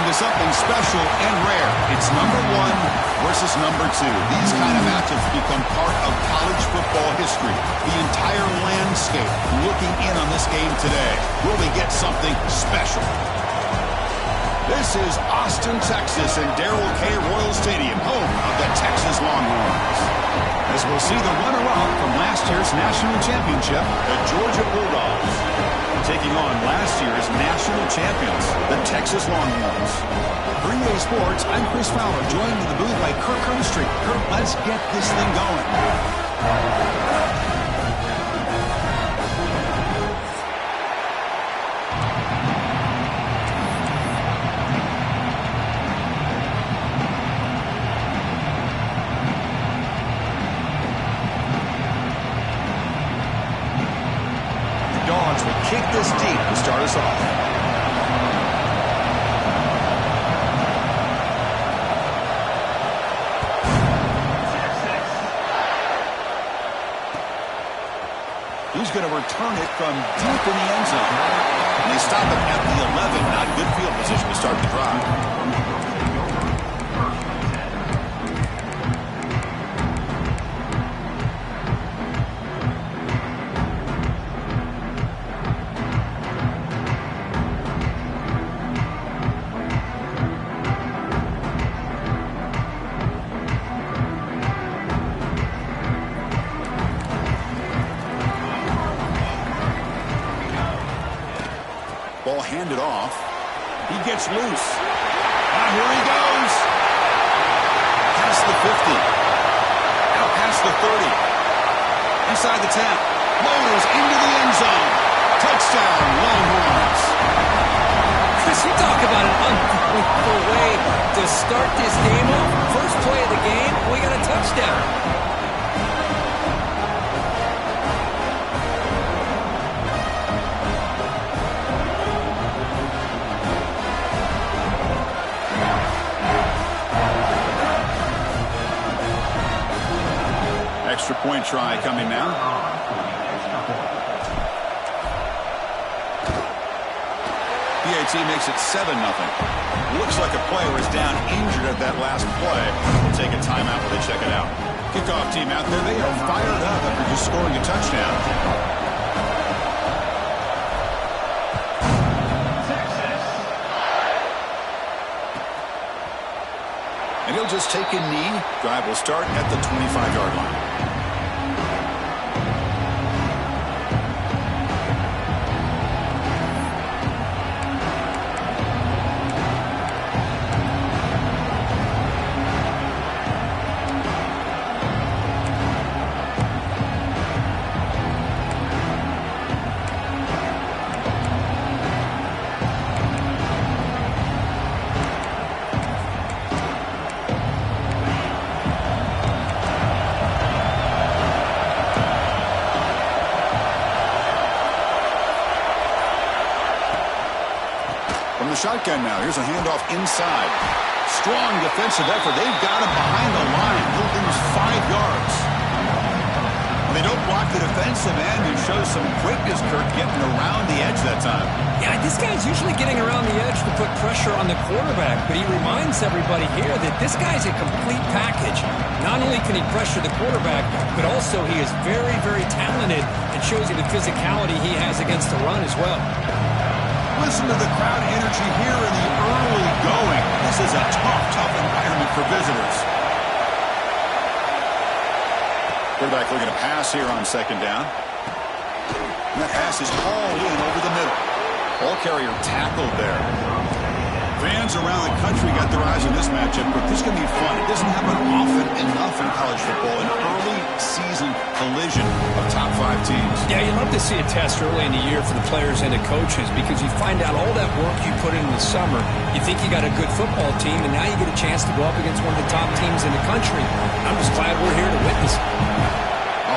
into something special and rare. It's number 1 versus number 2. These kind of matchups become part of college football history. The entire landscape looking in on this game today. Will we get something special? This is Austin, Texas, and Darrell K. Royal Stadium, home of the Texas Longhorns. As we'll see the runner-up from last year's national championship, the Georgia Bulldogs, taking on last year's national champions, the Texas Longhorns. For EA Sports, I'm Chris Fowler, joined in the booth by Kirk Herbstreit. Kirk, let's get this thing going. Kick this deep to start us off. He's going to return it from deep in the end zone. And they stop him at the 11. Not good field position to start the drive. Ball handed off. He gets loose. Now here he goes. Past the 50. Out past the 30. Inside the 10. Motors into the end zone. Touchdown, Longhorns. Chris, you talk about an unbelievable way to start this game off. First play of the game, we got a touchdown. Extra point try coming now. PAT makes it 7-0. Looks like a player is down injured at that last play. We'll take a timeout while they check it out. Kickoff team out there. They are fired up after just scoring a touchdown. And he'll just take a knee. Drive will start at the 25-yard line. Shotgun now. Here's a handoff inside. Strong defensive effort. They've got him behind the line. He'll lose 5 yards. They don't block the defensive end and show some quickness, Kirk, getting around the edge that time. Yeah, this guy's usually getting around the edge to put pressure on the quarterback, but he reminds everybody here that this guy's a complete package. Not only can he pressure the quarterback, but also he is very, very talented and shows you the physicality he has against the run as well. Listen to the crowd energy here in the early going. This is a tough environment for visitors. Quarterback looking to pass here on second down. And that pass is hauled in over the middle. Ball carrier tackled there. Fans around the country got their eyes on this matchup, but this is going to be fun. It doesn't happen often enough in college football. An early season collision of top 5 teams. Yeah, you love to see a test early in the year for the players and the coaches because you find out all that work you put in the summer. You think you got a good football team, and now you get a chance to go up against one of the top teams in the country. I'm just glad we're here to witness it.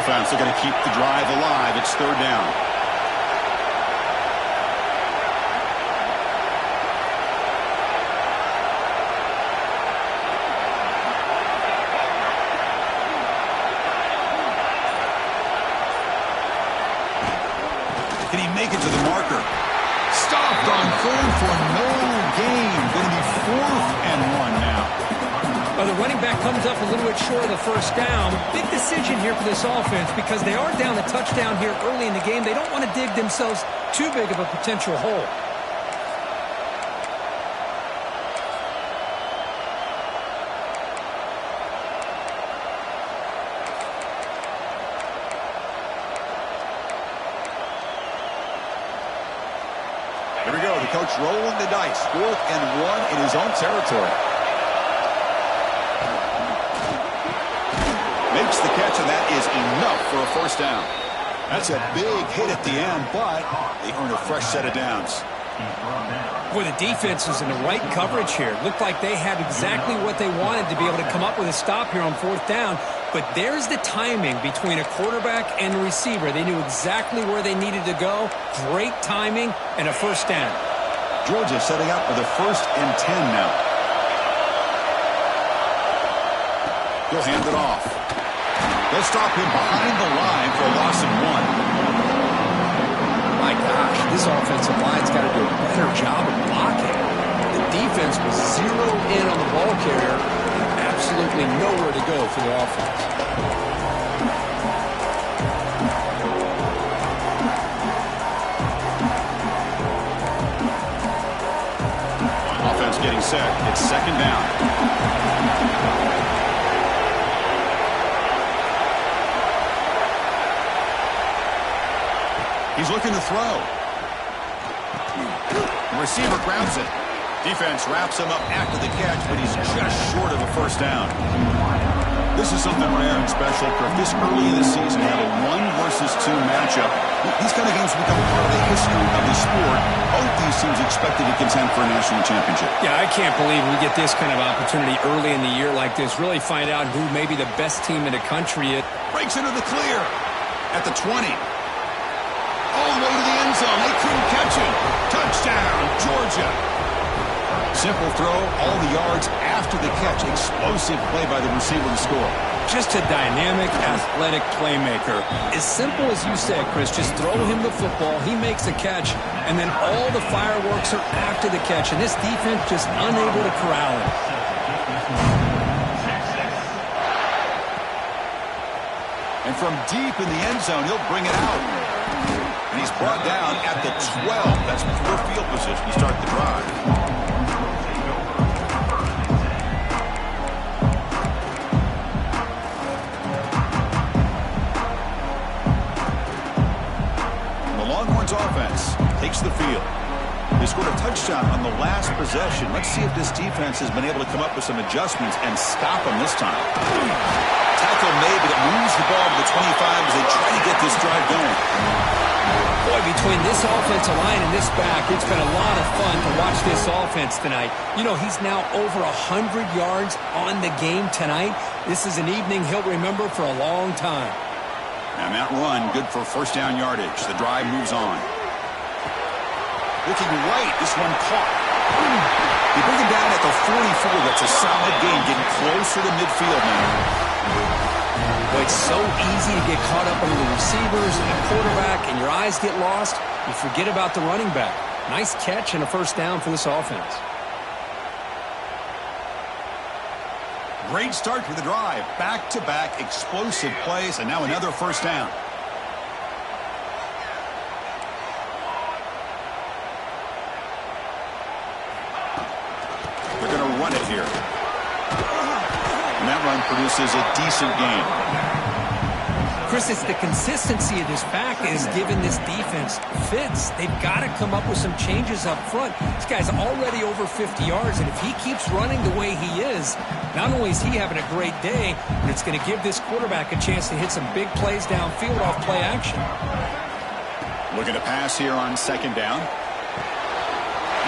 Offense, they're going to keep the drive alive. It's third down. Can he make it to the marker? Stopped on third for no gain. Going to be 4th and 1 now. Well, the running back comes up a little bit short of the first down. Big decision here for this offense because they are down a touchdown here early in the game. They don't want to dig themselves too big of a potential hole. Here we go. The coach rolling the dice. 4th and 1 in his own territory. Makes the catch, and that is enough for a first down. That's a big hit at the end, but they earn a fresh set of downs. Boy, the defense is in the right coverage here. Looked like they had exactly what they wanted to be able to come up with a stop here on 4th down. But there's the timing between a quarterback and a receiver. They knew exactly where they needed to go. Great timing and a first down. Georgia setting up with a 1st and 10 now. He'll hand it off. They'll stop him behind the line for a loss of 1. My gosh, this offensive line's got to do a better job of blocking. The defense was zeroed in on the ball carrier and absolutely nowhere to go for the offense. Offense getting set. It's 2nd down. He's looking to throw. The receiver grabs it. Defense wraps him up after the catch, but he's just short of a first down. This is something rare and special. This early in the season, have a 1-versus-2 matchup. These kind of games become part of the history of the sport. Both these teams expected to contend for a national championship. Yeah, I can't believe we get this kind of opportunity early in the year like this. Really find out who may be the best team in the country. It breaks into the clear at the 20. All the way to the end zone. They couldn't catch him. Touchdown, Georgia. Simple throw, all the yards after the catch. Explosive play by the receiver to score. Just a dynamic, athletic playmaker. As simple as you said, Chris, just throw him the football, he makes a catch, and then all the fireworks are after the catch, and this defense just unable to corral him. And from deep in the end zone, he'll bring it out. And he's brought down at the 12. That's poor field position to start the drive. Offense takes the field. They scored a touchdown on the last possession. Let's see if this defense has been able to come up with some adjustments and stop them this time. Tackle made, but it moves the ball to the 25 as they try to get this drive going. Boy, between this offensive line and this back, it's been a lot of fun to watch this offense tonight. You know, he's now over 100 yards on the game tonight. This is an evening he'll remember for a long time. And that run, good for first down yardage. The drive moves on. Looking right, this one caught. They bring him down at the 44. That's a solid gain, getting closer to midfield now. Boy, it's so easy to get caught up under the receivers and the quarterback, and your eyes get lost. You forget about the running back. Nice catch and a first down for this offense. Great start to the drive. Back-to-back explosive plays, and now another first down. They're going to run it here. And that run produces a decent gain. Chris, it's the consistency of this back that has given this defense fits. They've got to come up with some changes up front. This guy's already over 50 yards, and if he keeps running the way he is, not only is he having a great day, but it's going to give this quarterback a chance to hit some big plays downfield off play action. Looking to pass here on 2nd down.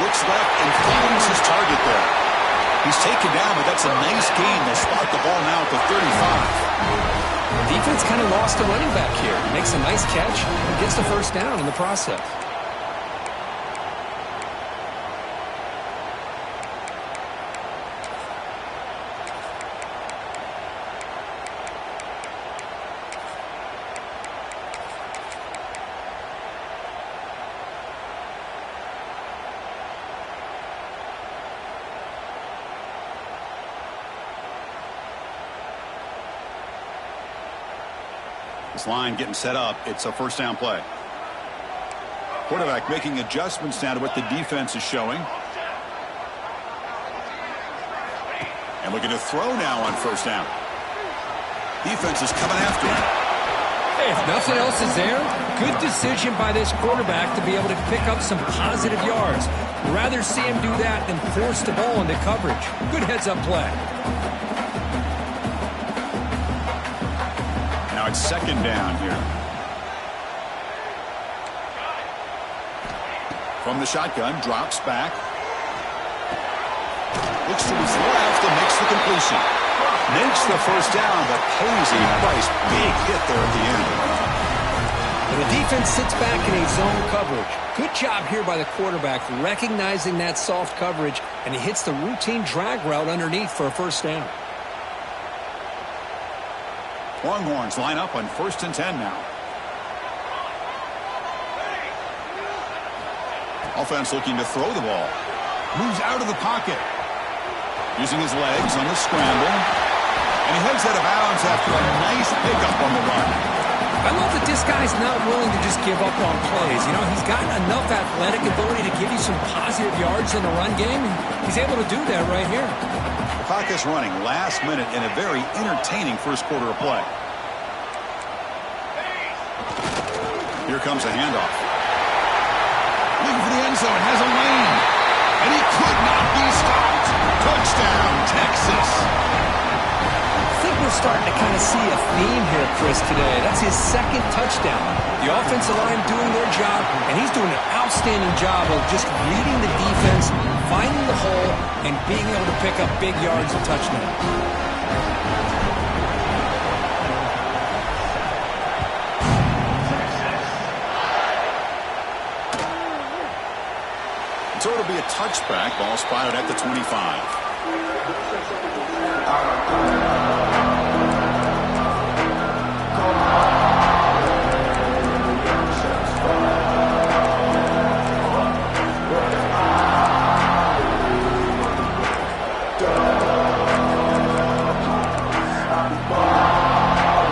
Looks left and finds his target there. He's taken down, but that's a nice gain. They'll spot the ball now at the 35. Defense kind of lost a running back here. Makes a nice catch and gets the first down in the process. This line getting set up. It's a first down play. Quarterback making adjustments now to what the defense is showing. And looking to throw now on first down. Defense is coming after him. Hey, if nothing else is there, good decision by this quarterback to be able to pick up some positive yards. Rather see him do that than force the ball into coverage. Good heads-up play. Now it's second down here. From the shotgun, drops back. Looks to his left and makes the completion. Makes the first down, but pays a price. Big hit there at the end. And the defense sits back in a zone coverage. Good job here by the quarterback, recognizing that soft coverage, and he hits the routine drag route underneath for a first down. Longhorns line up on 1st and 10 now. Offense looking to throw the ball. Moves out of the pocket. Using his legs on the scramble. And he heads out of bounds after a nice pickup on the run. I love that this guy's not willing to just give up on plays. You know, he's got enough athletic ability to give you some positive yards in the run game. He's able to do that right here. The clock is running last minute in a very entertaining first quarter of play. Here comes a handoff. Looking for the end zone, has a lane. And he could not be stopped. Touchdown, Texas. I think we're starting to kind of see a theme here, Chris, today. That's his second touchdown. The offensive line doing their job, and he's doing an outstanding job of just reading the defense, finding the hole, and being able to pick up big yards and touchdowns. So it'll be a touchback. Ball spotted at the 25.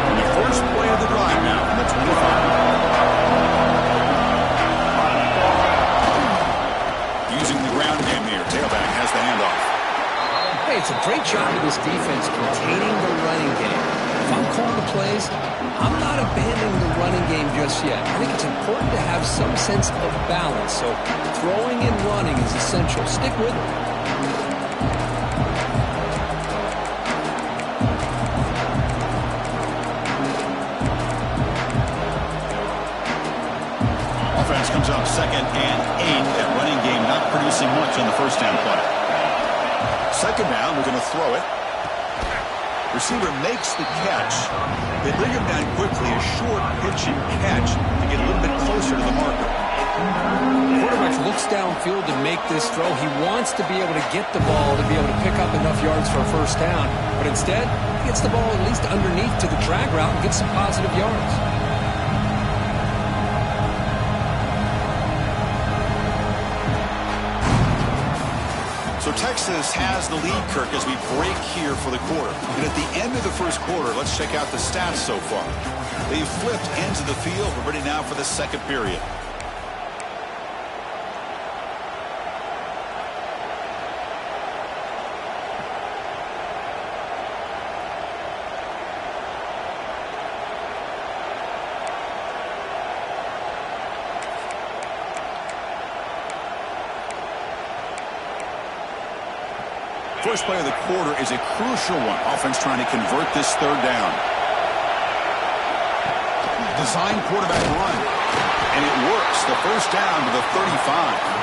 And the first play of the drive now from the 25. Hey, it's a great job of this defense containing the running game. If I'm calling the plays, I'm not abandoning the running game just yet. I think it's important to have some sense of balance. So throwing and running is essential. Stick with it. Offense comes up 2nd and 8. That running game not producing much on the first down play. Second down, we're going to throw it. Receiver makes the catch. They bring him down quickly, a short pitch and catch to get a little bit closer to the marker. Quarterback looks downfield to make this throw. He wants to be able to get the ball to be able to pick up enough yards for a first down. But instead, he gets the ball at least underneath to the drag route and gets some positive yards. So Texas has the lead, Kirk, as we break here for the quarter. And at the end of the first quarter, let's check out the stats so far. They've flipped into the field. We're ready now for the second period. First play of the quarter is a crucial one. Offense trying to convert this third down. Design quarterback run. And it works. The first down to the 35.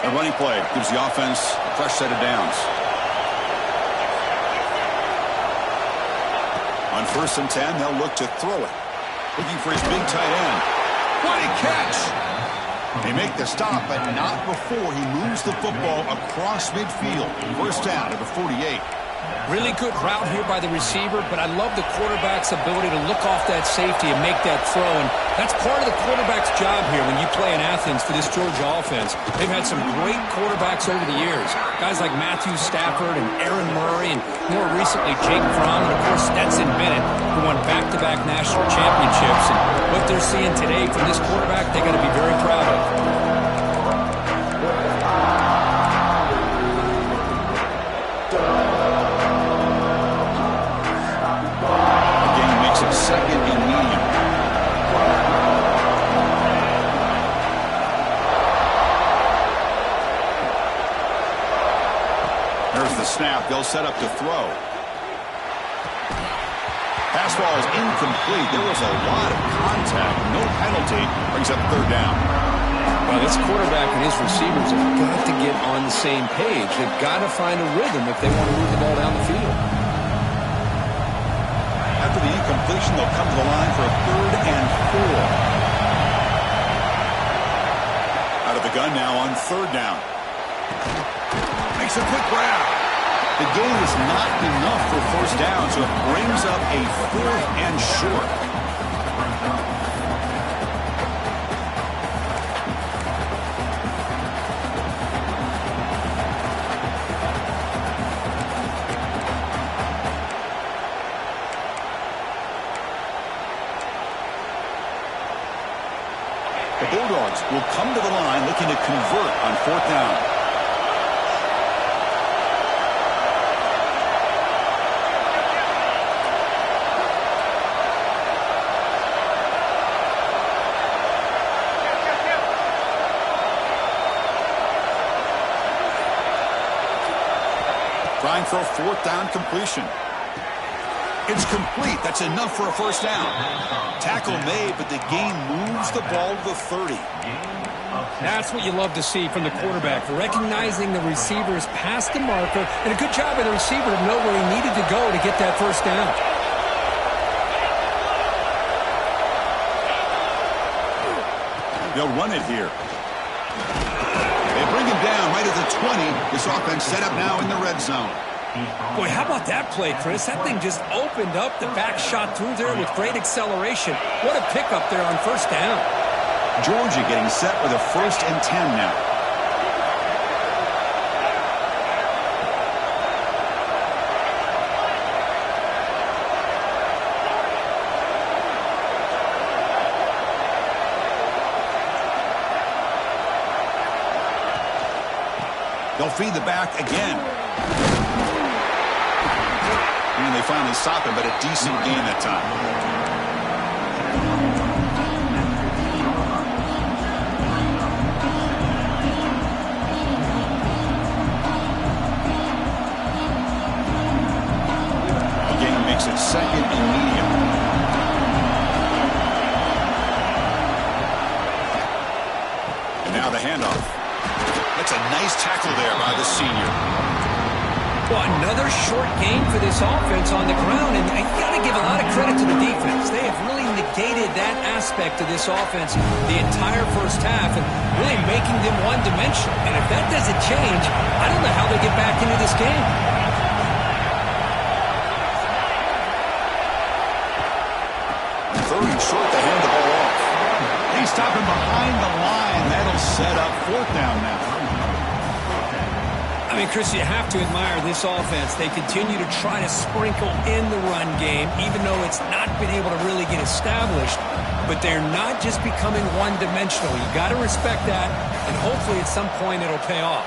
A running play gives the offense a fresh set of downs. On 1st and 10, they'll look to throw it. Looking for his big tight end. What a catch! They make the stop, but not before he moves the football across midfield. First down at the 48. Really good route here by the receiver, but I love the quarterback's ability to look off that safety and make that throw. And that's part of the quarterback's job here when you play in Athens for this Georgia offense. They've had some great quarterbacks over the years. Guys like Matthew Stafford and Aaron Murray, and more recently Jake Fromm, and of course Stetson Bennett, who won back-to-back national championships. And what they're seeing today from this quarterback, they got to be very proud of. Second and medium. There's the snap. They'll set up to throw. Pass ball is incomplete. There was a lot of contact. No penalty. Brings up third down. Well, this quarterback and his receivers have got to get on the same page. They've got to find a rhythm if they want to move the ball down the field. After the incompletion, they'll come to the line for a 3rd and 4. Out of the gun now on 3rd down. Makes a quick grab. The gain is not enough for first down, so it brings up a 4th and short. The Bulldogs will come to the line looking to convert on 4th down. Trying for a 4th down completion. It's complete. That's enough for a first down. Tackle made, but the gain moves the ball to the 30. That's what you love to see from the quarterback, recognizing the receiver's past the marker, and a good job by the receiver to know where he needed to go to get that first down. They'll run it here. They bring him down right at the 20. This offense set up now in the red zone. Boy, how about that play, Chris? That thing just opened up. The back shot through there with great acceleration. What a pickup there on first down. Georgia getting set with a 1st and 10 now. They'll feed the back again. And they finally stop him, but a decent gain that time. The gain makes it 2nd and medium. And now the handoff. That's a nice tackle there by the senior. Well, another short game for this offense on the ground, and you got to give a lot of credit to the defense. They have really negated that aspect of this offense the entire first half and really making them one-dimensional. And if that doesn't change, I don't know how they get back into this game. 3rd and short to hand the ball off. They stop him behind the line. That'll set up 4th down now. I mean, Chris, you have to admire this offense. They continue to try to sprinkle in the run game, even though it's not been able to really get established. But they're not just becoming one-dimensional. You got to respect that, and hopefully at some point it'll pay off.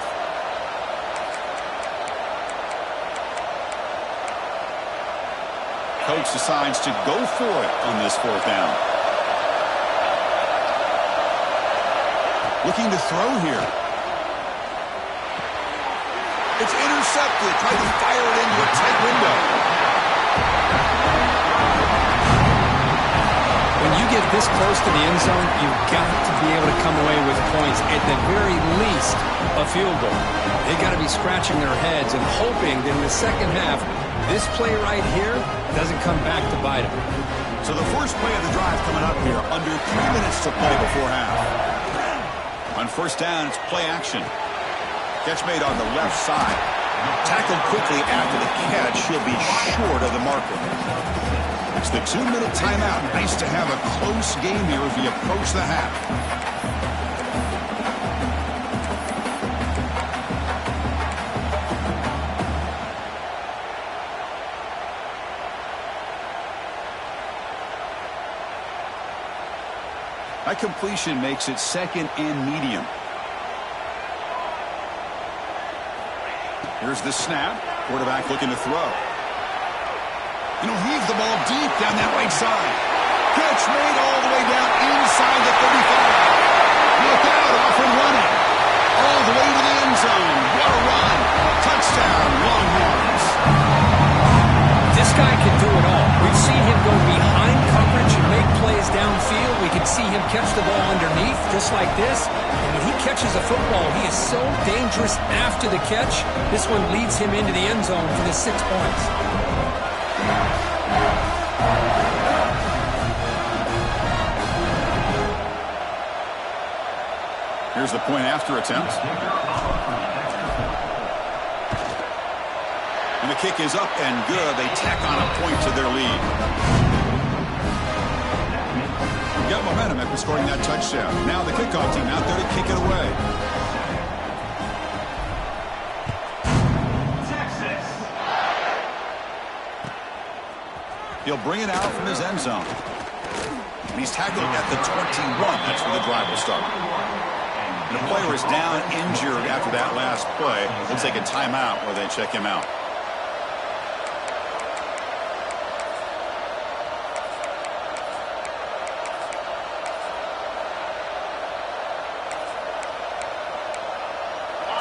Coach decides to go for it on this 4th down. Looking to throw here. It's intercepted. Tried to fire it into a tight window. When you get this close to the end zone, you've got to be able to come away with points, at the very least a field goal. They've got to be scratching their heads and hoping that in the second half, this play right here doesn't come back to bite them. So the first play of the drive coming up here, under 3 minutes to play before half. On first down, it's play action. Catch made on the left side. Tackled quickly after the catch. He'll be short of the marker. It's the 2-minute timeout. Nice to have a close game here as we approach the half. That completion makes it second and medium. Here's the snap. Quarterback looking to throw. And he'll heave the ball deep down that right side. Catch made all the way down inside the 35. Look out, off and running. All the way to the end zone. What a run. Touchdown, Longhorns. This guy can do it all. We've seen him go behind coverage and make plays downfield. We can see him catch the ball underneath just like this. And when he catches a football, he is so dangerous after the catch. This one leads him into the end zone for the 6 points. Here's the point after attempt. And the kick is up and good. They tack on a point to their lead. Got momentum after scoring that touchdown. Now the kickoff team out there to kick it away. Texas. He'll bring it out from his end zone. And he's tackled at the 21. That's where the drive will start. And the player is down injured after that last play. They'll take a timeout where they check him out.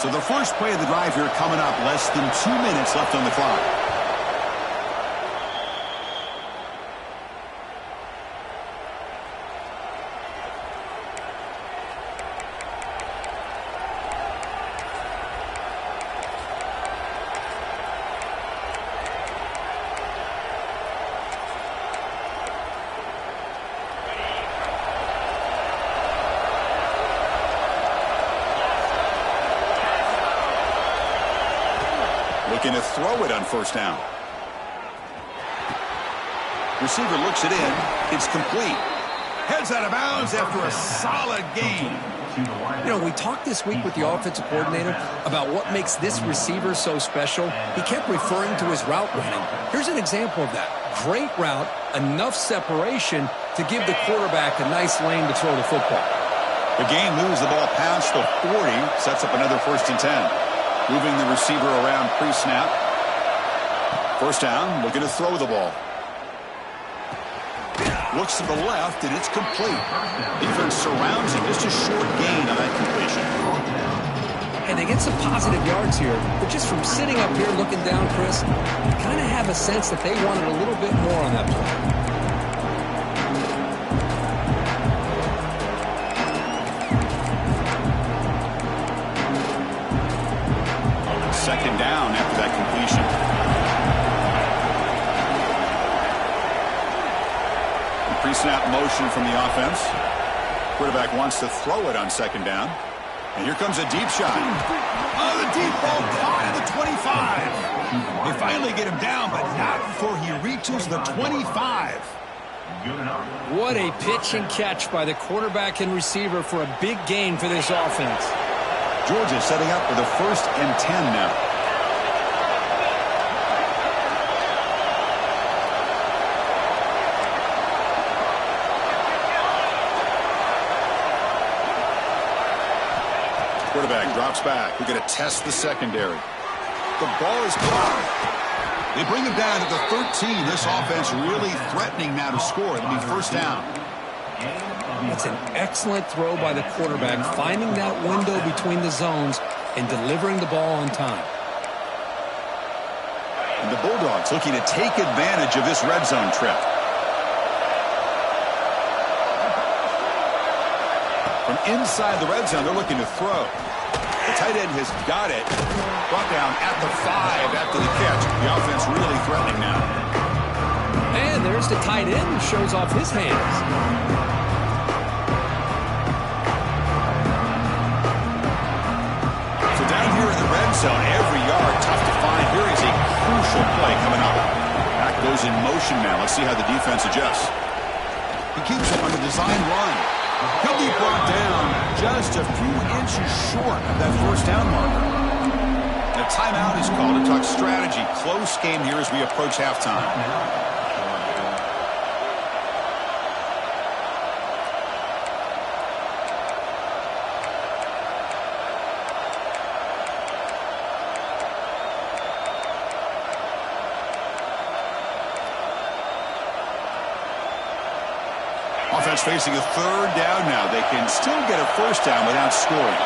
So the first play of the drive here coming up. Less than 2 minutes left on the clock. Looking to throw it on first down. Receiver looks it in. It's complete. Heads out of bounds after a solid gain. You know, we talked this week with the offensive coordinator about what makes this receiver so special. He kept referring to his route running. Here's an example of that. Great route, enough separation to give the quarterback a nice lane to throw the football. The game moves the ball past the 40, sets up another 1st and 10. Moving the receiver around pre-snap. First down, looking to throw the ball. Looks to the left, and it's complete. Defense surrounds him. Just a short gain on that completion. And they get some positive yards here, but just from sitting up here looking down, Chris, you kind of have a sense that they wanted a little bit more on that play. Second down after that completion. Pre-snap motion from the offense. Quarterback wants to throw it on second down. And here comes a deep shot. Oh, the deep ball caught at the 25. They finally get him down, but not before he reaches the 25. What a pitch and catch by the quarterback and receiver for a big gain for this offense. Georgia setting up for the 1st and 10 now. Quarterback drops back. We're going to test the secondary. The ball is caught. They bring him down to the 13. This offense really threatening now to score. It'll be first down. That's an excellent throw by the quarterback, finding that window between the zones and delivering the ball on time. And the Bulldogs looking to take advantage of this red zone trip. From inside the red zone, they're looking to throw. The tight end has got it. Brought down at the 5 after the catch. The offense really threatening now. And there's the tight end who shows off his hands. zone every yard. Tough to find. Here is a crucial play coming up. Back goes in motion now. Let's see how the defense adjusts. He keeps it on the design run. He'll be brought down just a few inches short of that first down marker. The timeout is called to talk strategy. Close game here as we approach halftime. Offense facing a third down now. They can still get a first down without scoring.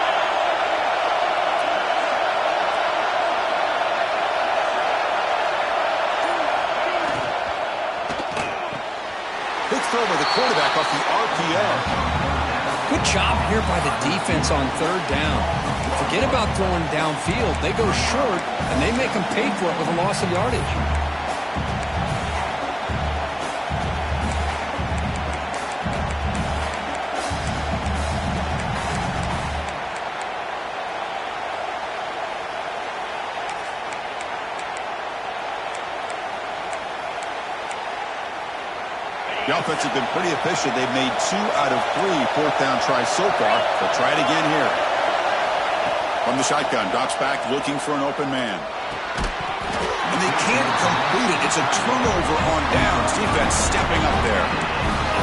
Big throw by the quarterback off the RPO. Good job here by the defense on third down. Forget about throwing downfield. They go short, and they make them pay for it with a loss of yardage. The offense has been pretty efficient. They've made 2 out of 3 fourth down tries so far. They'll try it again here. From the shotgun, drops back looking for an open man. And they can't complete it. It's a turnover on downs. Defense stepping up there.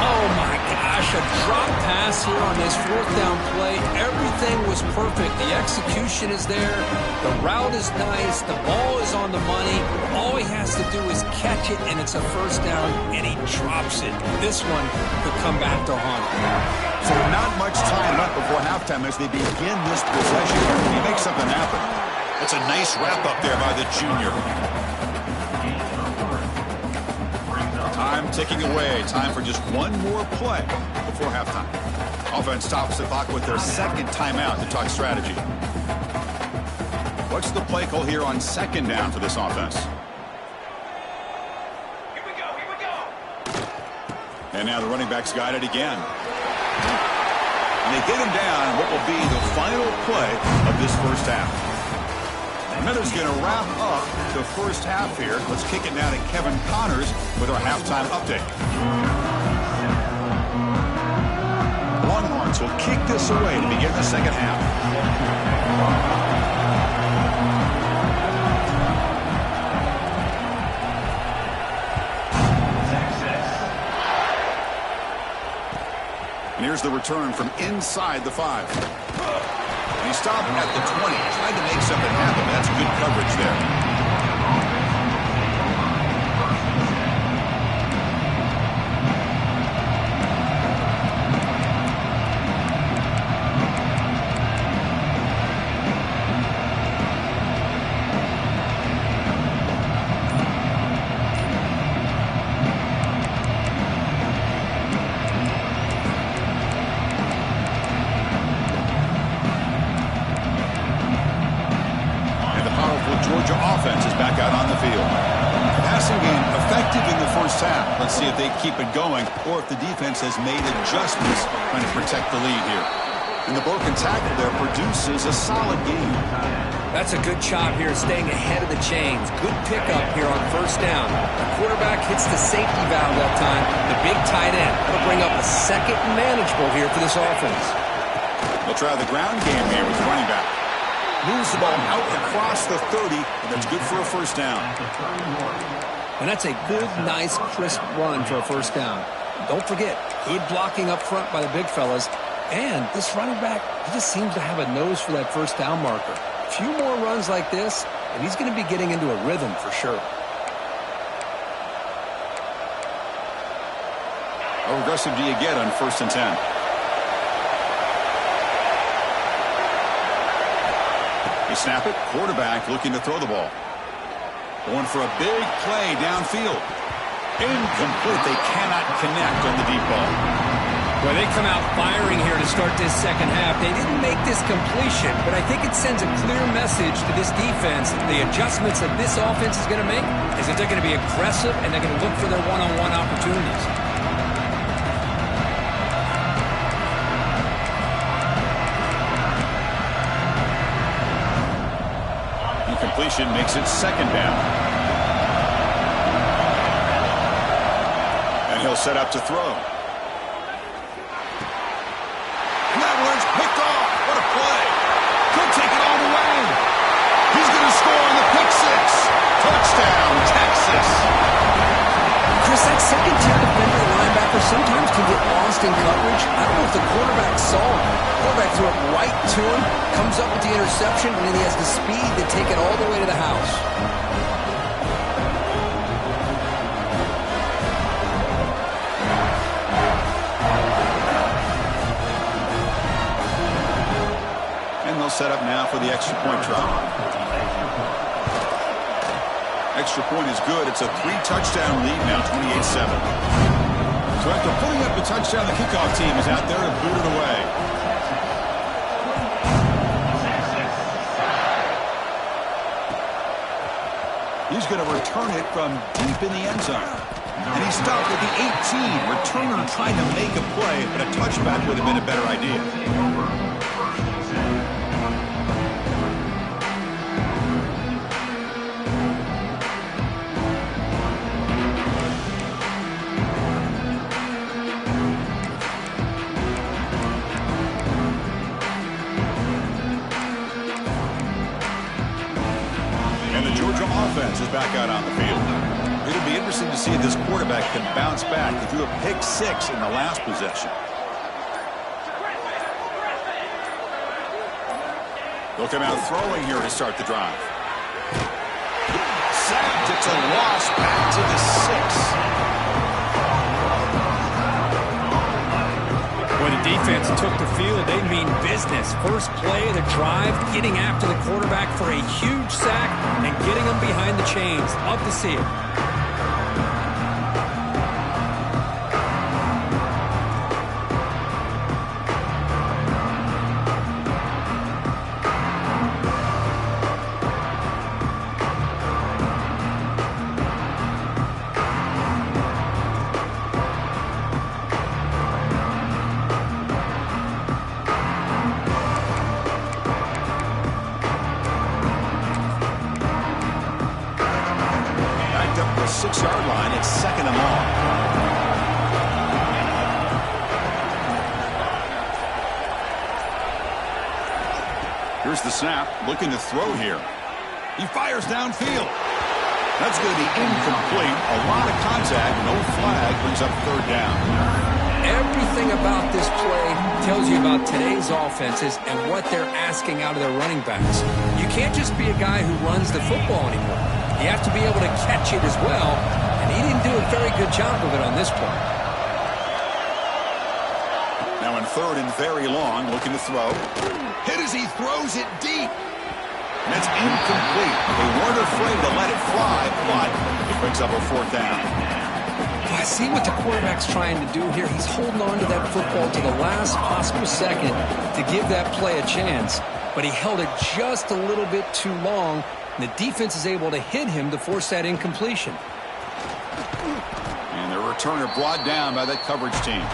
Oh, my gosh, a drop pass here on this fourth down play. Everything was perfect. The execution is there. The route is nice. The ball is on the money. All he has to do is catch it, and it's a first down, and he drops it. This one could come back to haunt him. So not much time left before halftime as they begin this possession. He makes something happen. That's a nice wrap up there by the junior. Time ticking away. Time for just one more play before halftime. Offense stops the clock with their second timeout to talk strategy. What's the play call here on second down for this offense? Here we go. And now the running back's got it again. And they get him down what will be the final play of this first half. Miller's going to wrap up the first half here. Let's kick it now to Kevin Connors with our halftime update. Longhorns will kick this away to begin the second half. And here's the return from inside the 5. He stopped at the 20, tried to make something happen. That's good coverage there. Georgia offense is back out on the field. Passing game effective in the first half. Let's see if they keep it going or if the defense has made adjustments trying to protect the lead here. And the broken tackle there produces a solid game. That's a good job here staying ahead of the chains. Good pickup here on first down. The quarterback hits the safety valve that time. The big tight end. That'll bring up a second and manageable here for this offense. They'll try the ground game here with the running back. Moves the ball out across the 30, and that's good for a first down. And that's a good, nice, crisp run for a first down. Don't forget, good blocking up front by the big fellas. And this running back, he just seems to have a nose for that first down marker. A few more runs like this, and he's going to be getting into a rhythm for sure. How aggressive do you get on 1st and 10? They snap it. Quarterback looking to throw the ball. Going for a big play downfield. Incomplete. They cannot connect on the deep ball. Well, they come out firing here to start this second half. They didn't make this completion, but I think it sends a clear message to this defense. The adjustments that this offense is going to make is that they're going to be aggressive and they're going to look for their one-on-one opportunities. Incompletion makes it second down. And he'll set up to throw. And that one's picked off. What a play. Could take it all the way. He's going to score on the pick six. Touchdown, Texas. Chris, that second-tier defender linebacker sometimes can get lost in coverage. I don't know if the quarterback saw him. The quarterback threw it right to him, comes up with the interception, and then he has the speed to take it all the way to the house. And they'll set up now for the extra point try. Extra point is good. It's a 3-touchdown lead now, 28-7. So after putting up the touchdown, the kickoff team is out there to boot it away. He's going to return it from deep in the end zone. And he stopped at the 18. Returner trying to make a play, but a touchback would have been a better idea. Offense is back out on the field. It'll be interesting to see if this quarterback can bounce back. He threw a pick six in the last possession. They'll come out throwing here to start the drive. Sacked. It's a loss back to the 6. When the defense took the field, they mean business. First play of the drive, getting after the quarterback for a huge sack and getting him behind the chains. Love to see it. Up the 6-yard line. It's second and long. Here's the snap. Looking to throw here. He fires downfield. That's going to be incomplete. A lot of contact. No flag. Brings up third down. Everything about this play tells you about today's offenses and what they're asking out of their running backs. You can't just be a guy who runs the football anymore. You have to be able to catch it as well, and he didn't do a very good job of it on this play. Now in third and very long, looking to throw. Hit as he throws it deep. And it's incomplete. They weren't afraid to let it fly, but it brings up a fourth down. I see what the quarterback's trying to do here. He's holding on to that football to the last possible second to give that play a chance, but he held it just a little bit too long. The defense is able to hit him to force that incompletion. And the returner brought down by that coverage team.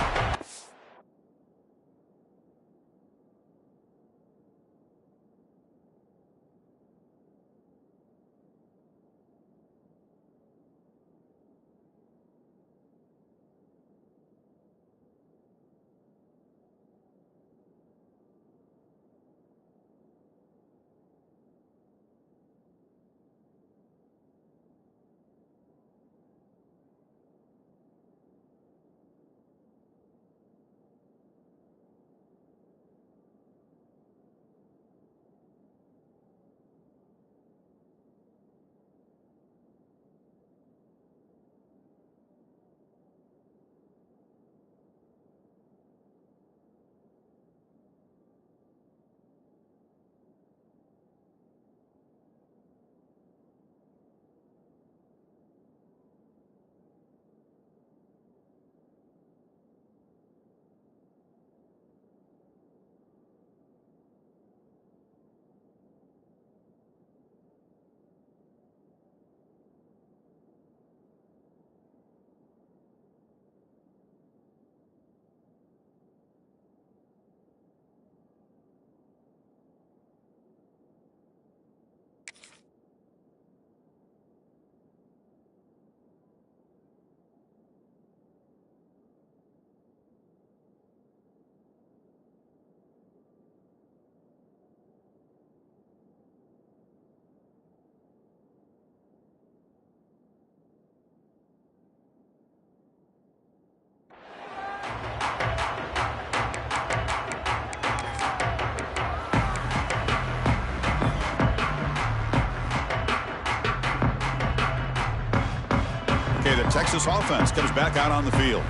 Okay, the Texas offense comes back out on the field.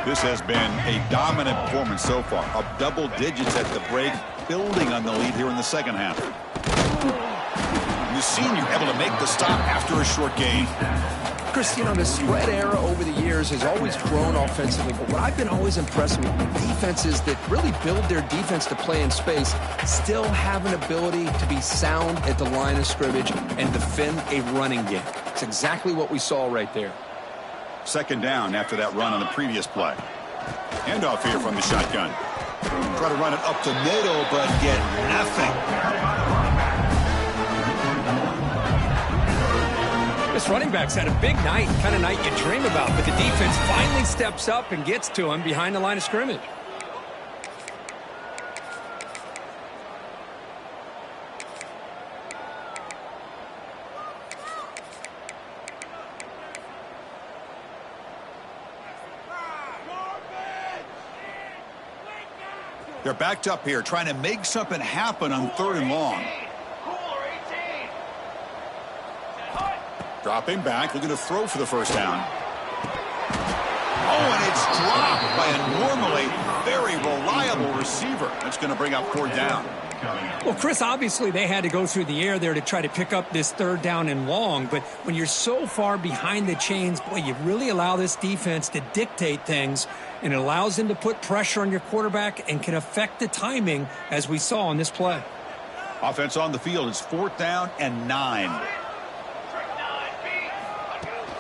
This has been a dominant performance so far. Up double digits at the break, building on the lead here in the second half. The senior able to make the stop after a short gain. Chris, the spread era over the years has always grown offensively, but what I've been always impressed with defenses that really build their defense to play in space still have an ability to be sound at the line of scrimmage and defend a running game. It's exactly what we saw right there. Second down after that run on the previous play. Handoff here from the shotgun. Try to run it up the middle, but get nothing. This running back's had a big night, kind of night you dream about, but the defense finally steps up and gets to him behind the line of scrimmage. They're backed up here, trying to make something happen on 3rd and long. Dropping back, looking to throw for the first down. Oh, and it's dropped by a normally very reliable receiver. That's going to bring up 4th down. Well, Chris, obviously they had to go through the air there to try to pick up this 3rd down and long, but when you're so far behind the chains, boy, you really allow this defense to dictate things, and it allows them to put pressure on your quarterback and can affect the timing, as we saw on this play. Offense on the field is 4th down and 9.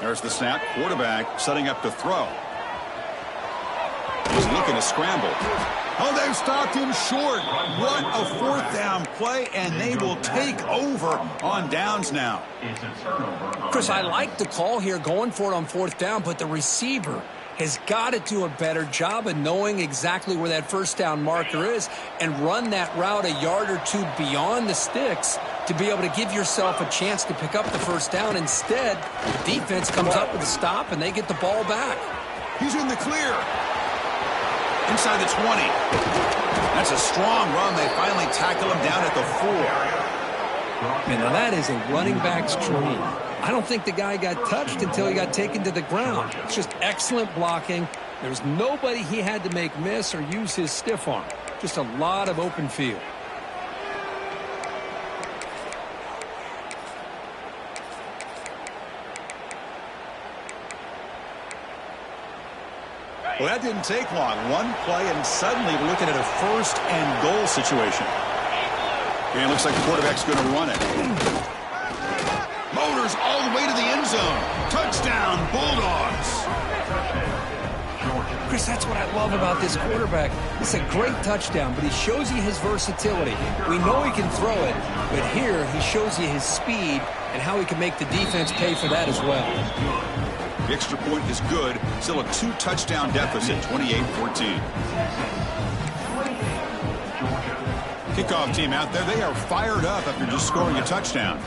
There's the snap. Quarterback setting up to throw. He's looking to scramble. Oh, they've stopped him short. What a 4th down play, and they will take over on downs now. Chris, I like the call here going for it on 4th down, but the receiver has got to do a better job of knowing exactly where that 1st down marker is and run that route a yard or two beyond the sticks to be able to give yourself a chance to pick up the 1st down. Instead, the defense comes up with a stop and they get the ball back. He's in the clear. Inside the 20. That's a strong run. They finally tackle him down at the 4. Man, now that is a running back's dream. I don't think the guy got touched until he got taken to the ground. It's just excellent blocking. There's nobody he had to make miss or use his stiff arm. Just a lot of open field. Well, that didn't take long. One play, and suddenly we're looking at a 1st and goal situation. And it looks like the quarterback's going to run it. Motors all the way to the end zone. Touchdown, Bulldogs. Chris, that's what I love about this quarterback. It's a great touchdown, but he shows you his versatility. We know he can throw it, but here he shows you his speed and how he can make the defense pay for that as well. The extra point is good. Still a 2-touchdown deficit, 28-14. Kickoff team out there. They are fired up after just scoring a touchdown.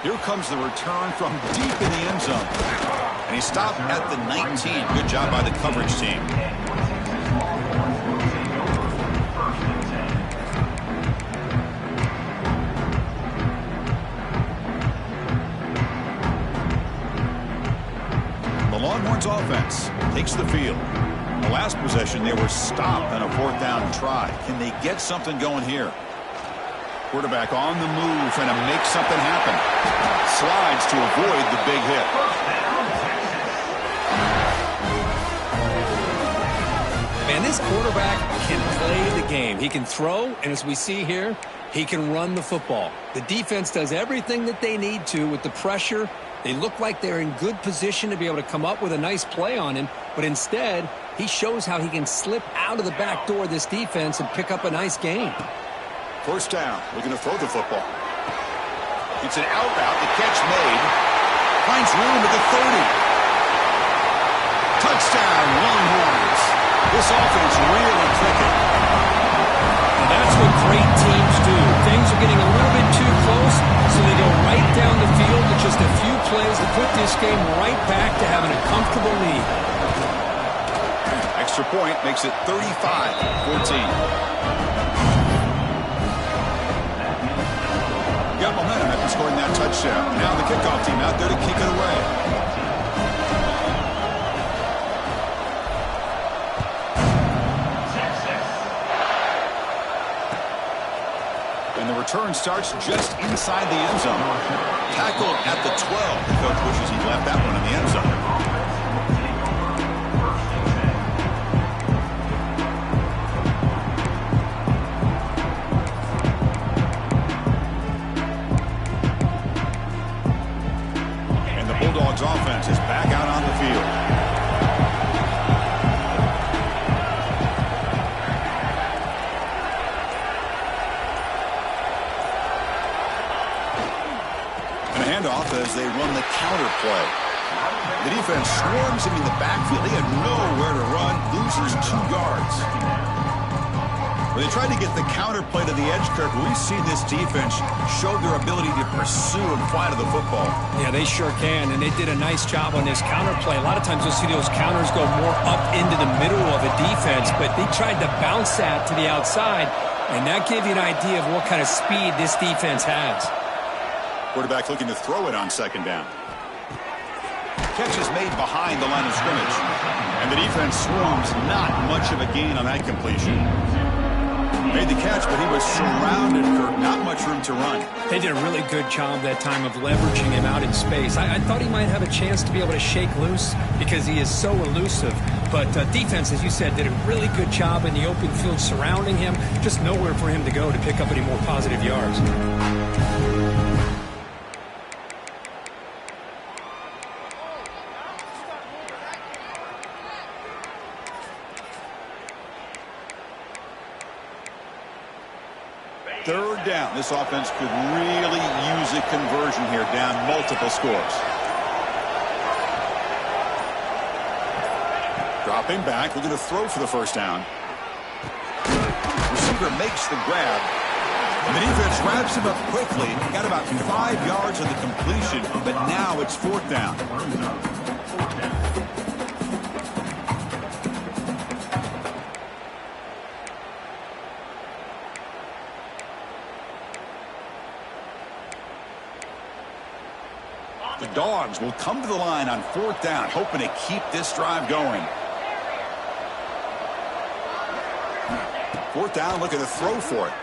Here comes the return from deep in the end zone. And he stopped at the 19. Good job by the coverage team. The Longhorns offense takes the field. The last possession, they were stopped on a 4th down try. Can they get something going here? Quarterback on the move, trying to make something happen. Slides to avoid the big hit. Man, this quarterback can play the game. He can throw, and as we see here, he can run the football. The defense does everything that they need to with the pressure. They look like they're in good position to be able to come up with a nice play on him, but instead, he shows how he can slip out of the back door of this defense and pick up a nice gain. 1st down, looking to throw the football. It's an out route, the catch made. Finds room at the 30. Touchdown, Longhorns. This offense really clicking. And that's what great teams do. Things are getting a little bit too close, so they go right down the field with just a few plays to put this game right back to having a comfortable lead. Extra point makes it 35-14. intercept. Now the kickoff team out there to kick it away. And the return starts just inside the end zone. Tackled at the 12. The coach wishes he left that one in the end zone. Bulldogs offense is back out on the field. And a handoff as they run the counter play. The defense swarms him in the backfield. He had nowhere to run, loses 2 yards. When they tried to get the counter play to the edge, Kirk, we've seen this defense show their ability to pursue and fly to the football. Yeah, they sure can, and they did a nice job on this counter play. A lot of times you'll see those counters go more up into the middle of a defense, but they tried to bounce that to the outside, and that gave you an idea of what kind of speed this defense has. Quarterback looking to throw it on second down. Catch is made behind the line of scrimmage, and the defense swarms. Not much of a gain on that completion. Made the catch, but he was surrounded, Kirk. Not much room to run. They did a really good job that time of leveraging him out in space. I thought he might have a chance to be able to shake loose because he is so elusive. But defense, as you said, did a really good job in the open field surrounding him. Just nowhere for him to go to pick up any more positive yards. Third down. This offense could really use a conversion here, down multiple scores. Dropping back, looking to throw for the first down. Receiver makes the grab. And the defense wraps him up quickly. Got about 5 yards on the completion, but now it's 4th down. The Dogs will come to the line on 4th down, hoping to keep this drive going. 4th down, looking to throw for it.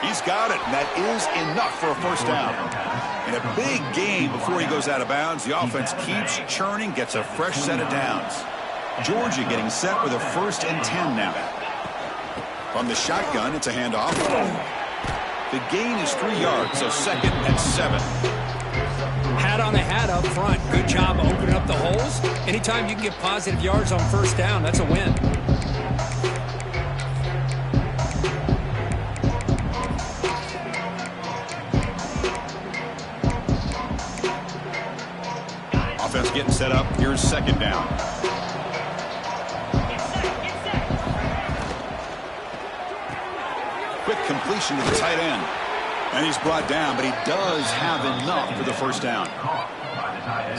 He's got it, and that is enough for a first down. In a big game before he goes out of bounds, the offense keeps churning, gets a fresh set of downs. Georgia getting set with a 1st and 10 now. From the shotgun, it's a handoff. The gain is 3 yards, so 2nd and 7. Hat on a hat up front. Good job opening up the holes. Anytime you can get positive yards on 1st down, that's a win. Offense getting set up. Here's 2nd down. Quick completion to the tight end. And he's brought down, but he does have enough for the 1st down.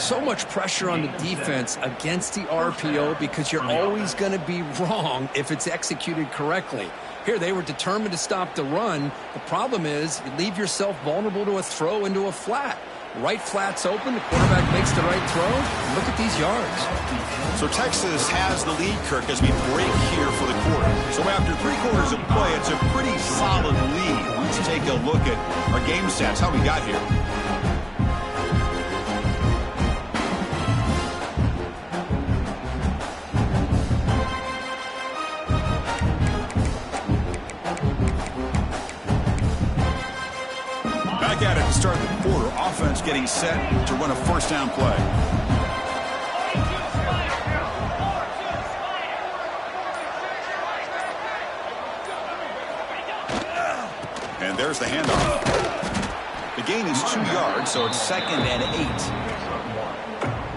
So much pressure on the defense against the RPO because you're always going to be wrong if it's executed correctly. Here, they were determined to stop the run. The problem is you leave yourself vulnerable to a throw into a flat. Right flat's open. The quarterback makes the right throw. Look at these yards. So Texas has the lead, Kirk, as we break here for the quarter. So after 3 quarters of play, it's a pretty solid lead. Let's take a look at our game stats, how we got here. Back at it to start the quarter. Offense getting set to run a 1st down play. And there's the handoff. The gain is 2 yards, so it's 2nd and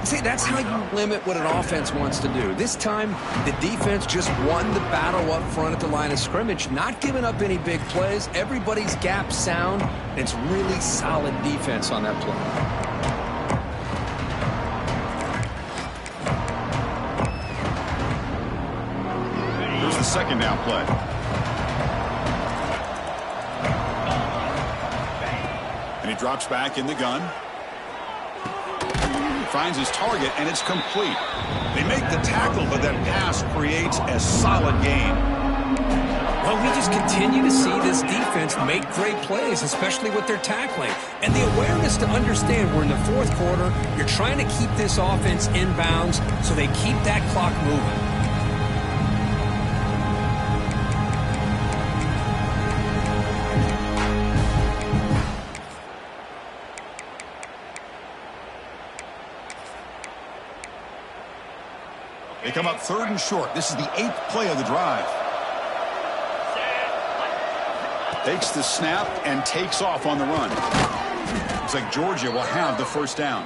8. See, that's how you limit what an offense wants to do. This time, the defense just won the battle up front at the line of scrimmage, not giving up any big plays. Everybody's gap sound. It's really solid defense on that play. Here's the 2nd down play. And he drops back in the gun. Finds his target, and it's complete. They make the tackle, but that pass creates a solid gain. Well, we just continue to see this defense make great plays, especially with their tackling. And the awareness to understand we're in the fourth quarter, you're trying to keep this offense in bounds so they keep that clock moving. They come up 3rd and short. This is the 8th play of the drive. Takes the snap and takes off on the run. Looks like Georgia will have the first down.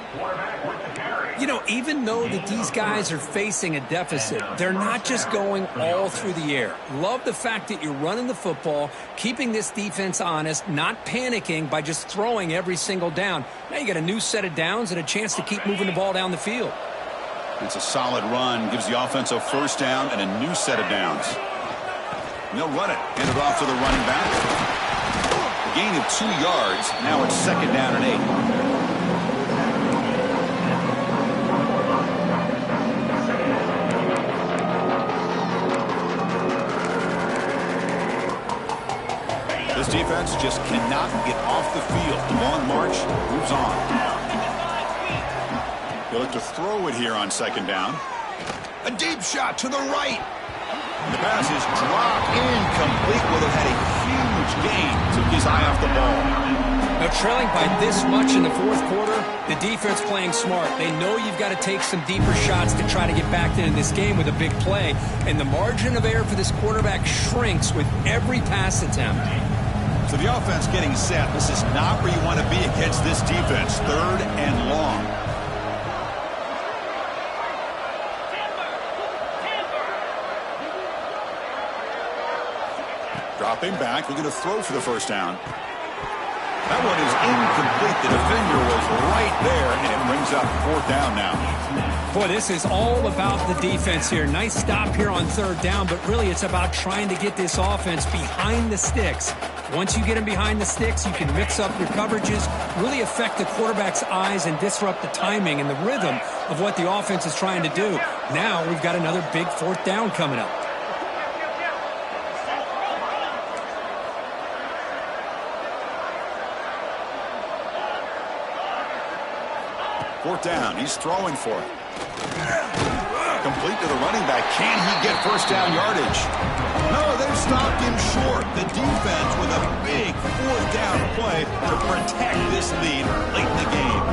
You know, even though that these guys are facing a deficit, they're not just going all through the air. Love the fact that you're running the football, keeping this defense honest, not panicking by just throwing every single down. Now you got a new set of downs and a chance to keep moving the ball down the field. It's a solid run. Gives the offense a first down and a new set of downs. And they'll run it. Hand it off to the running back. A gain of 2 yards. Now it's 2nd down and 8. This defense just cannot get off the field. The long march moves on. He'll look to throw it here on 2nd down. A deep shot to the right. The pass is dropped incomplete. Would have had a huge gain. Took his eye off the ball. Now, trailing by this much in the fourth quarter, the defense playing smart. They know you've got to take some deeper shots to try to get back into this game with a big play. And the margin of error for this quarterback shrinks with every pass attempt. So the offense getting set. This is not where you want to be against this defense. 3rd and long. Dropping back, looking to throw for the first down. That one is incomplete. The defender was right there, and it brings up 4th down now. Boy, this is all about the defense here. Nice stop here on 3rd down, but really it's about trying to get this offense behind the sticks. Once you get them behind the sticks, you can mix up your coverages, really affect the quarterback's eyes and disrupt the timing and the rhythm of what the offense is trying to do. Now we've got another big 4th down coming up. 4th down. He's throwing for it. Complete to the running back. Can he get first down yardage? No, they've stopped him short. The defense with a big 4th down play to protect this lead late in the game.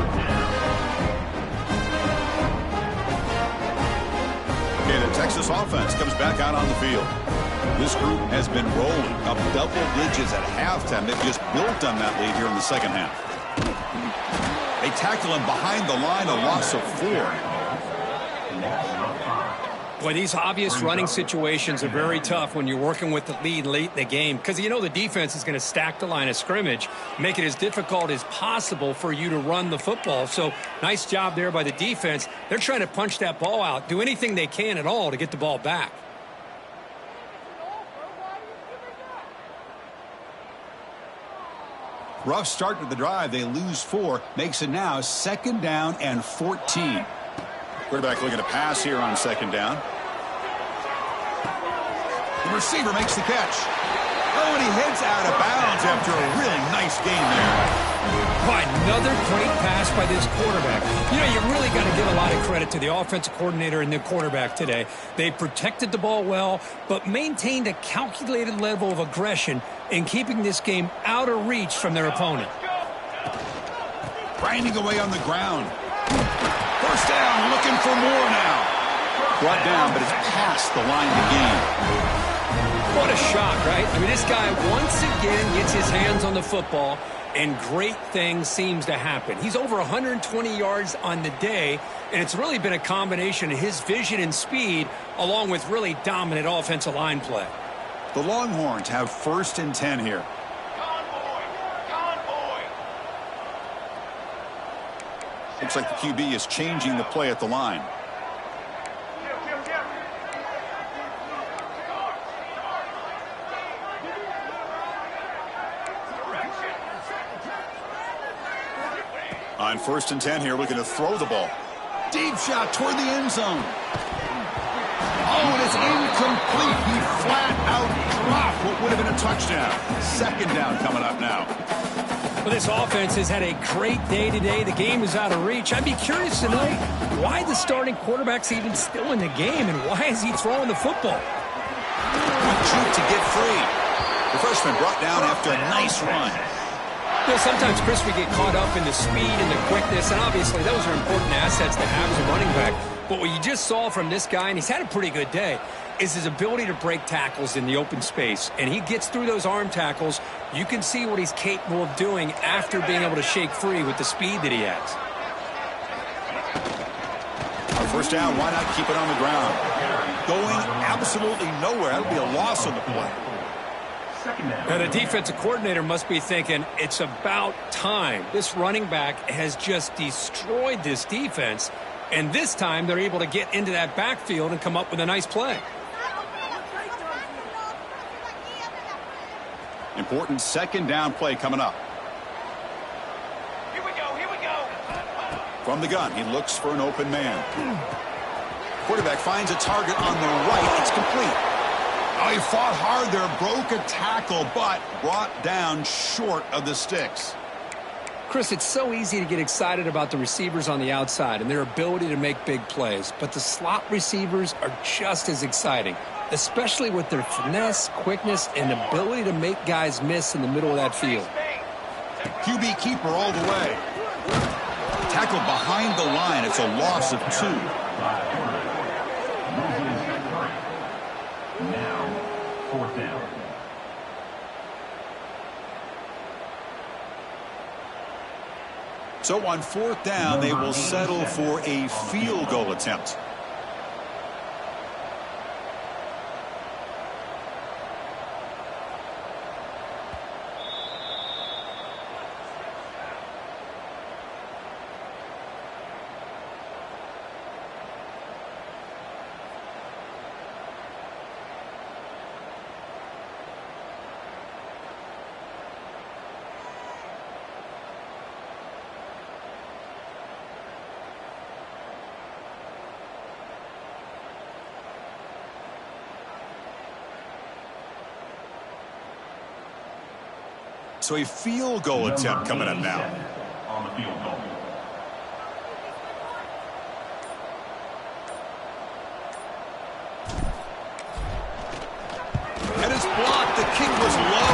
Okay, the Texas offense comes back out on the field. This group has been rolling up double digits at halftime. They've just built on that lead here in the second half. They tackle him behind the line, a loss of 4. Boy, these obvious running situations are very tough when you're working with the lead late in the game because you know the defense is going to stack the line of scrimmage, make it as difficult as possible for you to run the football. So nice job there by the defense. They're trying to punch that ball out, do anything they can at all to get the ball back. Rough start to the drive. They lose 4. Makes it now 2nd down and 14. Quarterback looking to pass here on 2nd down. The receiver makes the catch. Oh, and he heads out of bounds after a really nice game there. By another great pass by this quarterback. You know, you really got to give a lot of credit to the offensive coordinator and the quarterback today. They protected the ball well, but maintained a calculated level of aggression in keeping this game out of reach from their opponent. Grinding away on the ground. First down, looking for more now. Brought down, but it's past the line to gain. What a shock, right? I mean, this guy once again gets his hands on the football, and great things seems to happen. He's over 120 yards on the day, and it's really been a combination of his vision and speed, along with really dominant offensive line play. The Longhorns have 1st and 10 here. Looks like the QB is changing the play at the line. On 1st and 10 here, looking to throw the ball. Deep shot toward the end zone. Oh, and it's incomplete. He flat out dropped what would have been a touchdown. 2nd down coming up now. Well, this offense has had a great day today. The game is out of reach. I'd be curious to know why the starting quarterback's even still in the game, and why is he throwing the football? Good juke to get free. The freshman brought down after a nice run. You know, sometimes, Chris, we get caught up in the speed and the quickness, and obviously those are important assets to have as a running back. But what you just saw from this guy, and he's had a pretty good day, is his ability to break tackles in the open space. And he gets through those arm tackles. You can see what he's capable of doing after being able to shake free with the speed that he has. On 1st down, why not keep it on the ground? Going absolutely nowhere. That'll be a loss on the play. Now, the defensive coordinator must be thinking, it's about time. This running back has just destroyed this defense, and this time they're able to get into that backfield and come up with a nice play. Important 2nd down play coming up. Here we go, here we go. From the gun, he looks for an open man. Quarterback finds a target on the right. It's complete. Oh, he fought hard there, broke a tackle, but brought down short of the sticks. Chris, it's so easy to get excited about the receivers on the outside and their ability to make big plays, but the slot receivers are just as exciting, especially with their finesse, quickness, and ability to make guys miss in the middle of that field. QB keeper all the way. Tackle behind the line. It's a loss of 2. Now, 4th down. So on 4th down, they will settle for a field goal attempt. So a field goal attempt coming up now. On the field goal. And it's blocked. The kick was low.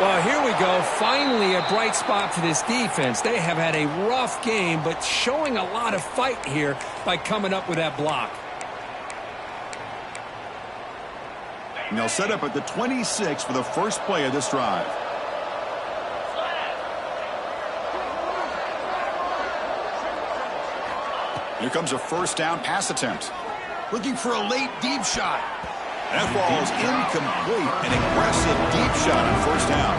Well, here we go. Finally, a bright spot for this defense. They have had a rough game, but showing a lot of fight here by coming up with that block. And they'll set up at the 26 for the first play of this drive. Here comes a 1st down pass attempt. Looking for a late deep shot. That ball is incomplete. An aggressive deep shot on 1st down.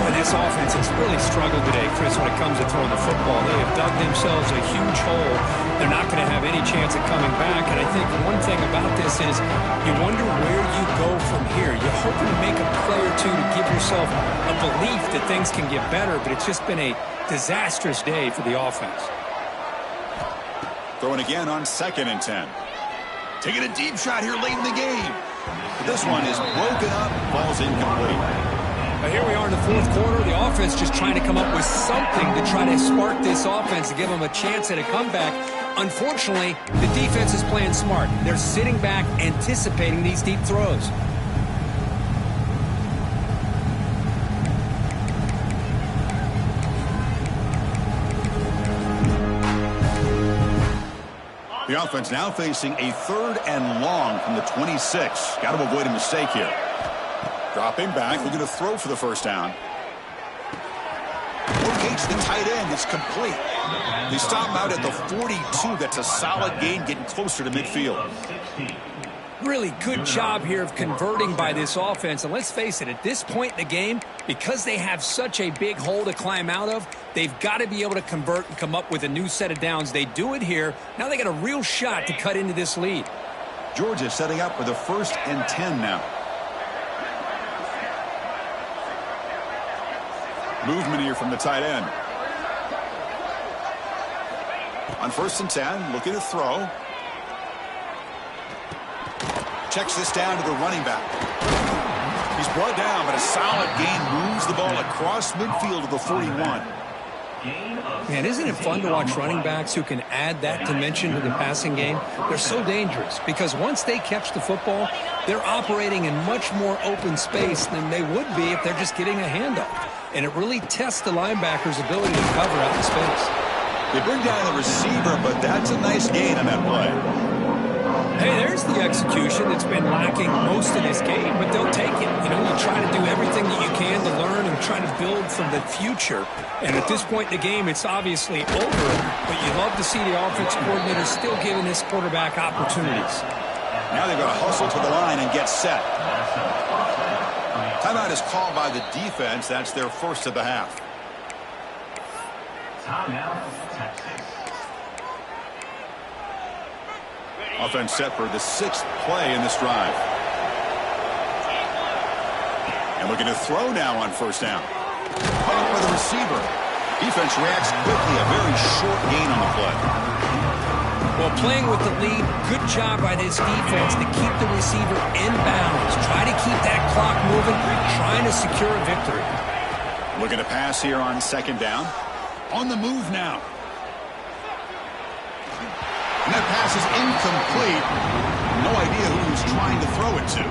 Boy, this offense has really struggled today, Chris, when it comes to throwing the football. They have dug themselves a huge hole. They're not going to have any chance of coming back. And I think one thing about this is you wonder where you go from here. You're hoping to make a play or two to give yourself a belief that things can get better, but it's just been a disastrous day for the offense. Throwing again on 2nd and 10. Taking a deep shot here late in the game. But this one is broken up. Ball's incomplete. Now here we are in the 4th quarter. The offense just trying to come up with something to try to spark this offense and give them a chance at a comeback. Unfortunately, the defense is playing smart. They're sitting back, anticipating these deep throws. The offense now facing a 3rd and long from the 26. Got to avoid a mistake here. Dropping back, looking to throw for the 1st down. Locates the tight end. It's complete. They stop him out at the 42. That's a solid gain, getting closer to midfield. Really good job here of converting by this offense. And let's face it, at this point in the game, because they have such a big hole to climb out of, they've got to be able to convert and come up with a new set of downs. They do it here. Now they got a real shot to cut into this lead. Georgia setting up for the 1st and 10 now. Movement here from the tight end. On 1st and 10, looking to throw. Checks this down to the running back. He's brought down, but a solid gain moves the ball across midfield to the 41. Man, isn't it fun to watch running backs who can add that dimension to the passing game? They're so dangerous because once they catch the football, they're operating in much more open space than they would be if they're just getting a handoff. And it really tests the linebacker's ability to cover out the space. They bring down the receiver, but that's a nice gain on that play. Hey, there's the execution that's been lacking most of this game, but they'll take it. You know, you try to do everything that you can to learn and try to build from the future. And at this point in the game, it's obviously over, but you love to see the offense coordinator still giving this quarterback opportunities. Now they're going to hustle to the line and get set. Timeout is called by the defense. That's their first of the half. Timeout, Texas. Offense set for the 6th play in this drive. And looking to throw now on 1st down. Caught by the receiver. Defense reacts quickly. A very short gain on the play. Well, playing with the lead, good job by this defense to keep the receiver in bounds. Try to keep that clock moving, trying to secure a victory. Looking to pass here on 2nd down. On the move now. And that pass is incomplete. No idea who he was trying to throw it to.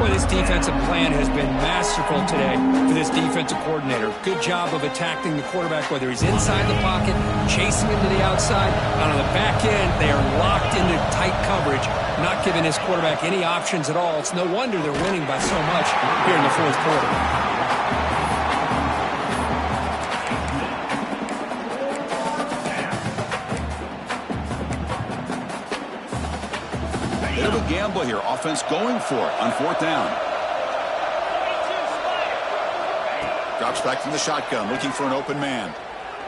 Well, this defensive plan has been masterful today for this defensive coordinator. Good job of attacking the quarterback, whether he's inside the pocket, chasing him to the outside. And on the back end, they are locked into tight coverage, not giving this quarterback any options at all. It's no wonder they're winning by so much here in the 4th quarter. Bit of a gamble here. Offense going for it on 4th down. Drops back from the shotgun, looking for an open man.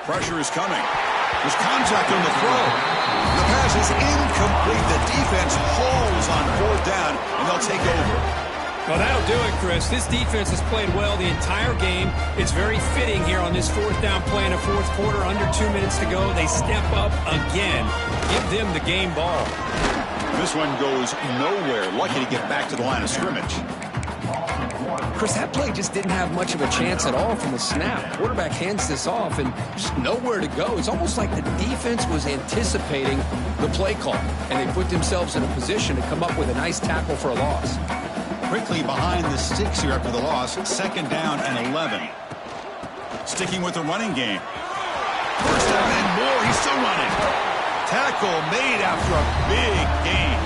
Pressure is coming. There's contact on the throw. The pass is incomplete. The defense holds on 4th down, and they'll take over. Well, that'll do it, Chris. This defense has played well the entire game. It's very fitting here on this 4th down play in the 4th quarter. Under 2 minutes to go. They step up again. Give them the game ball. This one goes nowhere. Lucky to get back to the line of scrimmage. Chris, that play just didn't have much of a chance at all from the snap. Quarterback hands this off and just nowhere to go. It's almost like the defense was anticipating the play call, and they put themselves in a position to come up with a nice tackle for a loss. Quickly behind the sticks here after the loss. 2nd down and 11. Sticking with the running game. 1st down and more. He's still running. Tackle made after a big gain.